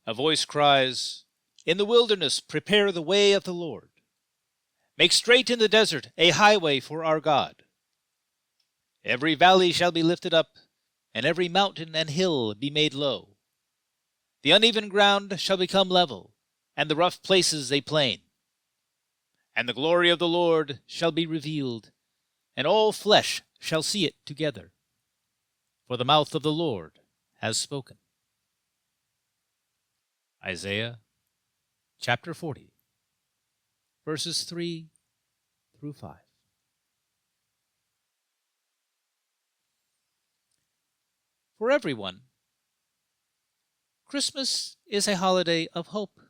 A voice cries, "In the wilderness prepare the way of the Lord. Make straight in the desert a highway for our God. Every valley shall be lifted up, and every mountain and hill be made low. The uneven ground shall become level, and the rough places a plain. And the glory of the Lord shall be revealed, and all flesh shall see it together. For the mouth of the Lord has spoken." Isaiah chapter 40, verses 3 through 5. For everyone, Christmas is a holiday of hope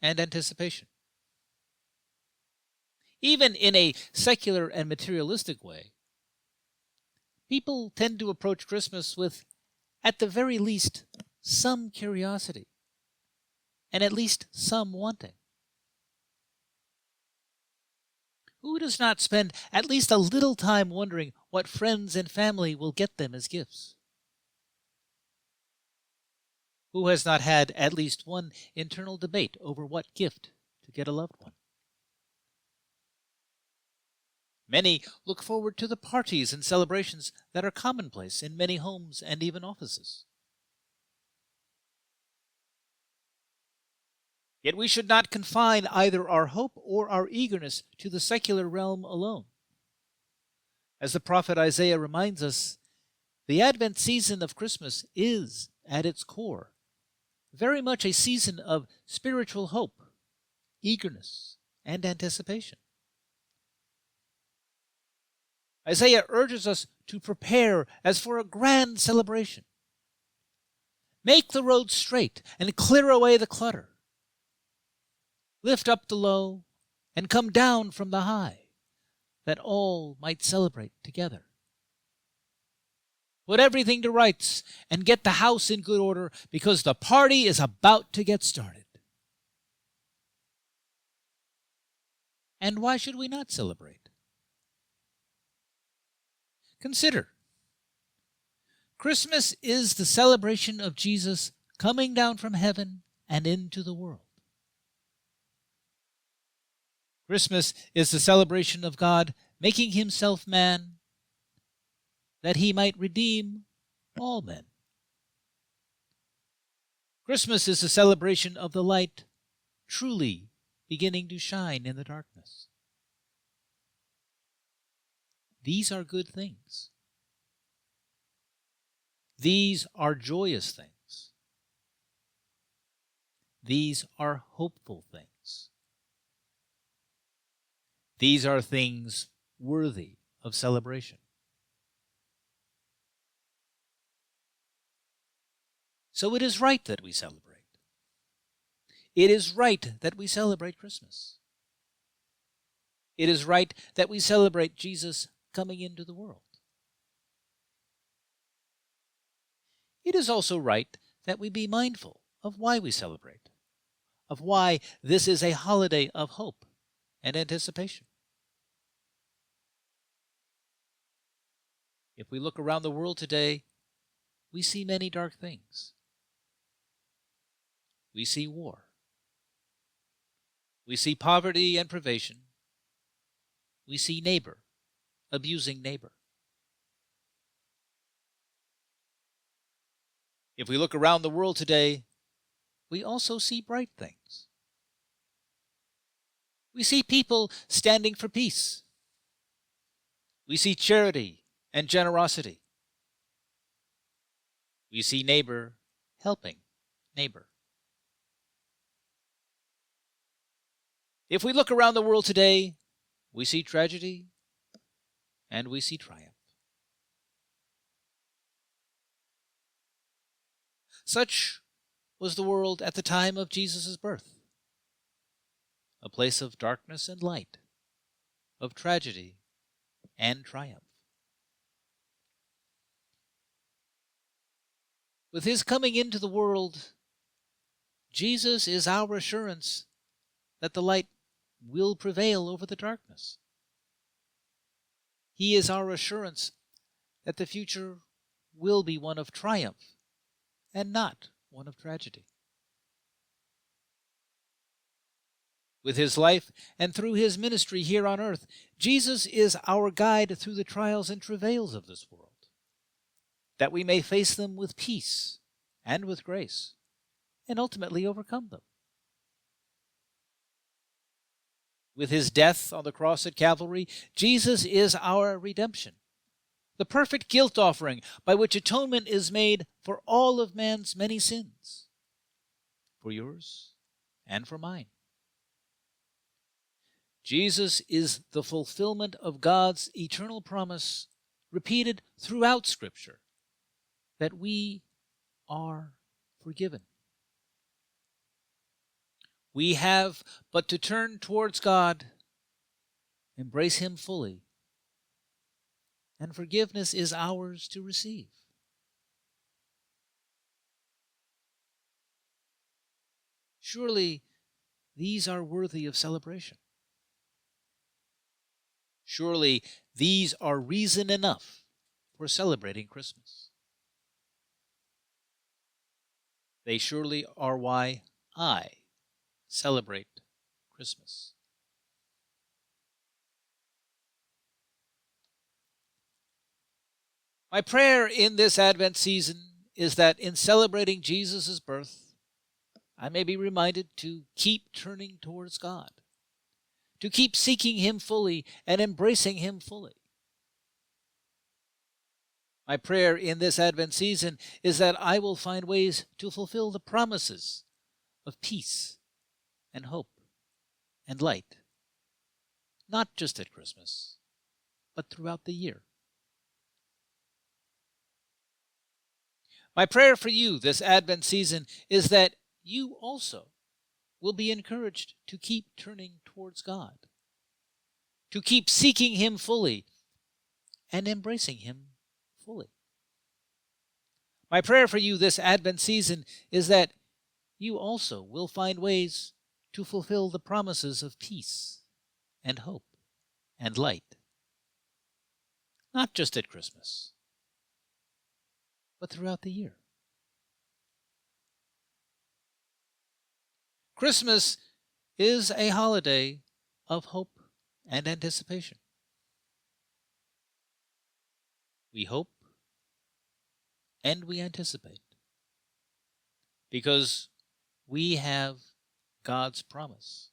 and anticipation. Even in a secular and materialistic way, people tend to approach Christmas with, at the very least, some curiosity and at least some wanting. Who does not spend at least a little time wondering what friends and family will get them as gifts? Who has not had at least one internal debate over what gift to get a loved one? Many look forward to the parties and celebrations that are commonplace in many homes and even offices. Yet we should not confine either our hope or our eagerness to the secular realm alone. As the prophet Isaiah reminds us, the Advent season of Christmas is, at its core, very much a season of spiritual hope, eagerness, and anticipation. Isaiah urges us to prepare as for a grand celebration. Make the road straight and clear away the clutter. Lift up the low and come down from the high, that all might celebrate together. Put everything to rights and get the house in good order, because the party is about to get started. And why should we not celebrate? Consider, Christmas is the celebration of Jesus coming down from heaven and into the world. Christmas is the celebration of God making himself man, that he might redeem all men. Christmas is the celebration of the light truly beginning to shine in the darkness. These are good things. These are joyous things. These are hopeful things. These are things worthy of celebration. So it is right that we celebrate. It is right that we celebrate Christmas. It is right that we celebrate Jesus coming into the world. It is also right that we be mindful of why we celebrate, of why this is a holiday of hope and anticipation. If we look around the world today, we see many dark things. We see war. We see poverty and privation. We see neighbor abusing neighbor. If we look around the world today, we also see bright things. We see people standing for peace. We see charity and generosity. We see neighbor helping neighbor. If we look around the world today, we see tragedy and we see triumph. Such was the world at the time of Jesus' birth, a place of darkness and light, of tragedy and triumph. With his coming into the world, Jesus is our assurance that the light will prevail over the darkness. He is our assurance that the future will be one of triumph and not one of tragedy. With his life and through his ministry here on earth, Jesus is our guide through the trials and travails of this world, that we may face them with peace and with grace, and ultimately overcome them. With his death on the cross at Calvary, Jesus is our redemption, the perfect guilt offering by which atonement is made for all of man's many sins, for yours and for mine. Jesus is the fulfillment of God's eternal promise, repeated throughout Scripture, that we are forgiven. We have but to turn towards God, embrace him fully, and forgiveness is ours to receive. Surely these are worthy of celebration. Surely these are reason enough for celebrating Christmas. They surely are why I celebrate Christmas. My prayer in this Advent season is that in celebrating Jesus' birth, I may be reminded to keep turning towards God, to keep seeking him fully and embracing him fully. My prayer in this Advent season is that I will find ways to fulfill the promises of peace and hope and light, not just at Christmas, but throughout the year. My prayer for you this Advent season is that you also will be encouraged to keep turning towards God, to keep seeking him fully and embracing him fully. My prayer for you this Advent season is that you also will find ways to fulfill the promises of peace and hope and light, not just at Christmas, but throughout the year. Christmas is a holiday of hope and anticipation. We hope and we anticipate because we have God's promise.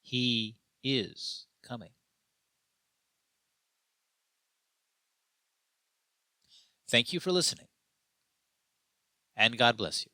He is coming. Thank you for listening, and God bless you.